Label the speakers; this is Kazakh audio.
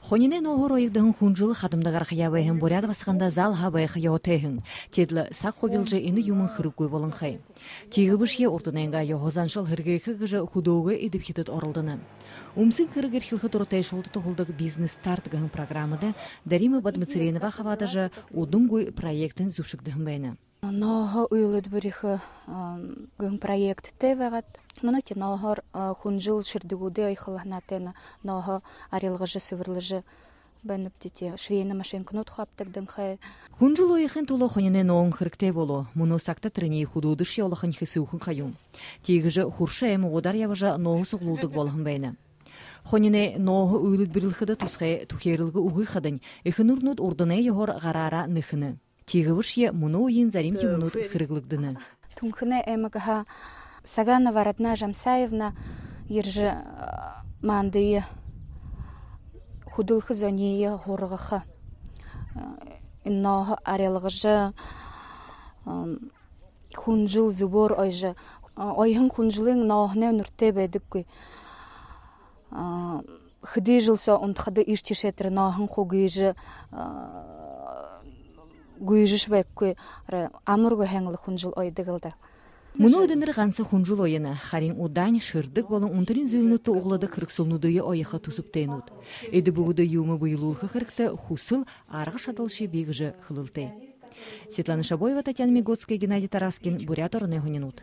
Speaker 1: Хонинен оғыр ойығдығын хунжылы хатымдағар қиявайын боряды басқанда зал хабай қияотайын. Тедлі сақ хобилжы ені юмын қырып көй болын қай. Тегі бішке ортынайынға еғозаншыл хіргейкі ғыжы худоуғы едіп хетіт орылдыны. Умсын қырығыр хилхы тұрытай шолды тұғылдық бизнес старт-ғын программыда Дарима Бадмыцеренова хавадыжы удунгой проектін зушықдығын байны.
Speaker 2: Ноғы уйлыд біріхі ғын проект тевағат. Мұны ке ноғыр хунжыл шырдығуды айқылағнатыны ноғы арелғыжы сывырлыжы бәніп дете швейні машинкін ұтқаптырдың қай.
Speaker 1: Хунжыл ойықын толы қонене ноғын қырықтай болу. Мұны сақта тріне худуды ше олықын хысыуқын қайым. Тегіжі хуршы әмі одар явыжа ноғы сұғылудық болығын бәйні. Хонене ноғы уйлыд бірілхіді тұсқай тұхерілгі уғы қадын, іхін ұрнуд ордыны егор ғарара нықыны. Тегівіше мұны ойын заримке мұнуд қырықлықдыны.
Speaker 2: Тункыны әмігі Саганова Радна Жамсаевна ержі мандыйы худылхы зонейі ғорғықы. Инноғы арелғыжы хунжыл зубор ойжы. Ойын хунжылың ноғыны нүрте бәдік көй. Хыды жылса ұнтқады іштешетір ноғын қоғыжы гүйжіш бәккөй амырғы хәңілі хунжыл ойдығылды.
Speaker 1: Мұны өдінір ғансы хунжыл ойыны, харин удан шырдық болын ұнтырын зөйлінуті оғылады қырықсылнудыйы ойыға тұсып тәйнуд. Әді бұғыды юмы бұйылуылғы қырықты хусыл арғы шатылшы бейгіжі қылылты. Светлана Шабоева, Татьяна Мигоцкая, Геннадий Тараскин, Бурят Орны Гунинут.